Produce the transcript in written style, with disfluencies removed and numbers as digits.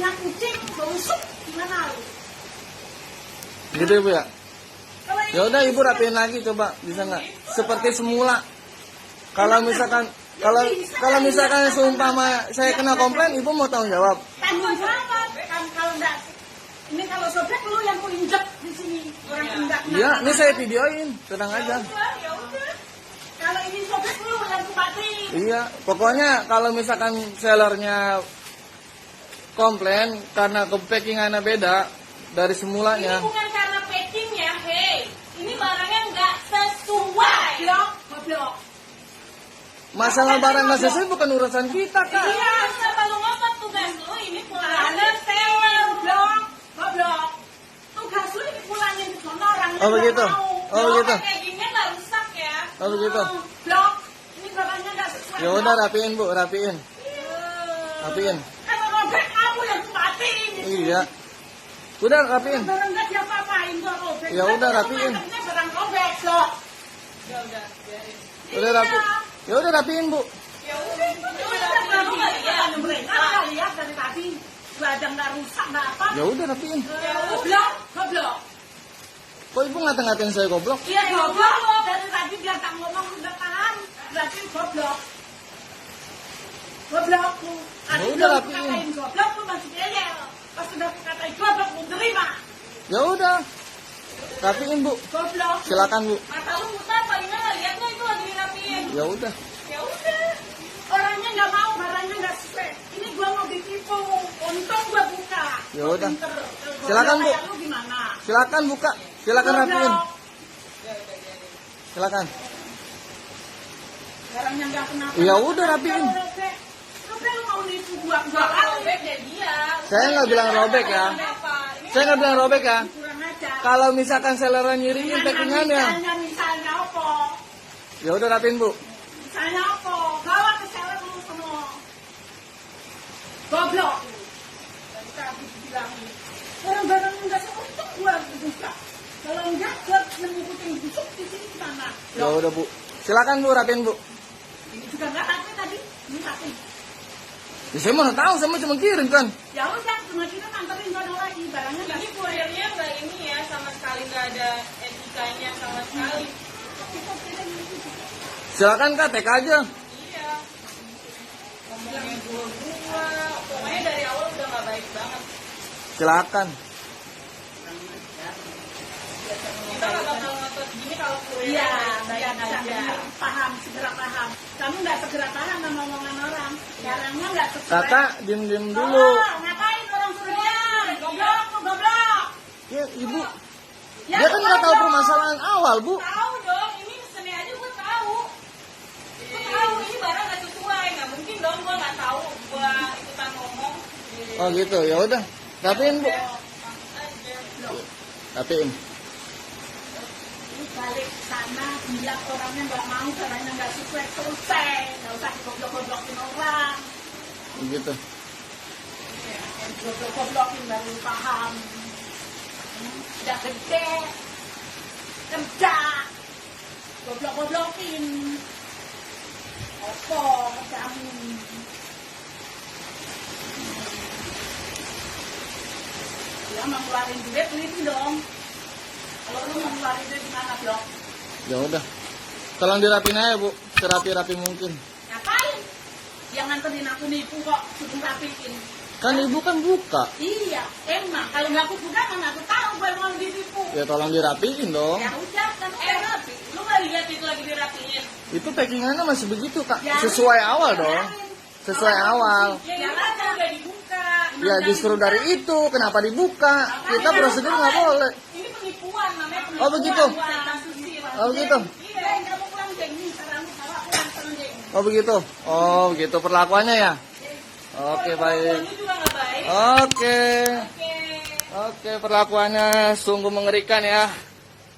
punya kucing, busuk gimana lu? Gitu Ibu ya? Ya udah Ibu rapiin lagi coba, bisa nggak? Seperti semula. Kalau misalkan seumpama saya kena komplain, Ibu mau tanggung jawab? Tanggung jawab kan kalau enggak. Ini kalau sobek lu yang ku injek di sini. Orang enggak. Iya, ini saya videoin, tenang aja. Ya udah. Kalau ini sobek lu yang ku matiin. Iya, pokoknya kalau misalkan sellernya komplain karena packingannya beda dari semulanya. Ini bukan karena packingnya, hei. Ini barangnya nggak sesuai. Goblok. Masalah barang nggak sesuai bukan urusan kita, Kak. Iya, kenapa lu ngopot tugas lu? Ini pulangnya seller, Goblok. Tugas lu ini pulangin ke sono orang. Oh begitu. Oh begitu. Packingnya nggak rusak ya. Oh begitu. Blok. Ini barangnya enggak sesuai. Ya udah rapiin Bu, rapiin. Rapiin. Kalau robek kamu yang ku matiin. Iya. Udah rapiin. Barang enggak diapa-apain kok robek. Ya udah rapiin. Barang robek, Blok. Ya udah, biarin. Udah rapiin. Ya udah rapiin Bu. Ya udah, Lu nggak lihat mereka nggak lihat dari tadi. Badan nggak rusak nggak apa. Ya udah rapiin. Goblok. Kok Ibu ngata-ngatain saya goblok? Iya goblok. Dari tadi biar tak ngomong udah tahan. Berarti goblok. Goblok lu. Ya udah rapiin. Katain goblok lu masih ngeyel. Pas udah katain goblok lu terima. Ya udah. Rapiin Bu. Goblok. Silakan Bu. mata lu mutar palingan nggak lihat nggak itu lagi dirapiin. Ya udah. Ya udah. Orangnya nggak mau, barangnya nggak sesuai. Ini gua mau ditipu. Untung gua buka. Ya Gua udah. pinter. Silakan, Bu. Kayak lu gimana? Silakan buka. Silakan rapiin. Silakan. Barangnya nggak kenapa. Ya udah rapiin. Robek lu mau nipu gua Robek deh dia. Saya nggak bilang robek ya. Apa? Ini Saya nggak bilang robek ya. kurang aja. Kalau misalkan sellernya nyiriin packingannya. Misalnya apa? Ya udah rapiin Bu. Misalnya apa? Bawa ke seller lu semua. Goblok. Dari tadi bilangin. Barang-barang enggak seuntung gua buka. Kalau enggak gua nemu kucing busuk di sini gimana? Ya udah Bu. Silakan Bu rapiin Bu. Ini juga enggak rapi tadi. Ini rapi. Ya, saya mana tahu, saya cuma kirim kan. Ya udah, cuma kita nganterin sono lagi. Barangnya enggak Ini kurirnya nggak ini ya, sama sekali nggak ada etikanya sama sekali. kita kirim itu. Silakan Kak, tek aja. Iya. Ngomongnya gua, pokoknya dari awal udah nggak baik banget. Silakan. Kita nggak bakal ngotot gini kalau kurirnya Iya, baik baik aja. paham, segera paham. Kamu nggak segera paham sama omongan orang. Barangnya nggak sesuai. Kakak, diem dulu. Ngapain orang suruh diam? Goblok, lu goblok. Ya Ibu, Ya, dia kan nggak tahu goblok. permasalahan awal Bu. Tahu dong, ini seni aja gue tahu. Gue tahu ini barang nggak sesuai, nggak mungkin dong gue nggak tahu, gue ikutan ngomong. Oh gitu, ya udah. Rapiin Bu. Rapiin. Lu balik sana, bilang orangnya nggak mau, barangnya nggak sesuai, selesai. Nggak usah goblok-goblokin orang. Begitu. Goblok-goblokin baru paham. Udah gede, kerja, goblok-goblokin. Apa kamu? Ya mau ngeluarin duit, teliti dong. Kalau lu mau ngeluarin duit gimana, Blok? Ya udah. Tolong dirapiin aja Bu, serapi-rapi mungkin. Ngapain? Yang nganterin aku nipu kok, suruh rapiin. Kan Ibu kan buka. Iya, emang. Kalau nggak aku buka, mana aku tahu gue mau ditipu. Ya tolong dirapiin dong. Ya udah, kan udah rapi. Lu nggak lihat itu lagi dirapiin? Itu packingannya masih begitu Kak. Ya, Sesuai awal dong. biarin. Sesuai awal. Ya ini kan udah dibuka. Ya justru dari itu kenapa dibuka? Kita prosedur nggak boleh. Ini penipuan namanya penipuan. Oh, begitu? Bukan kasusir. Oh begitu. Iya. Kamu pulang jeng nih, sekarang bawa pulang pulang jeng. Oh begitu. Oh begitu perlakuannya ya. Oke baik. Ini juga nggak baik. Oke. Oke. Oke perlakuannya sungguh mengerikan ya.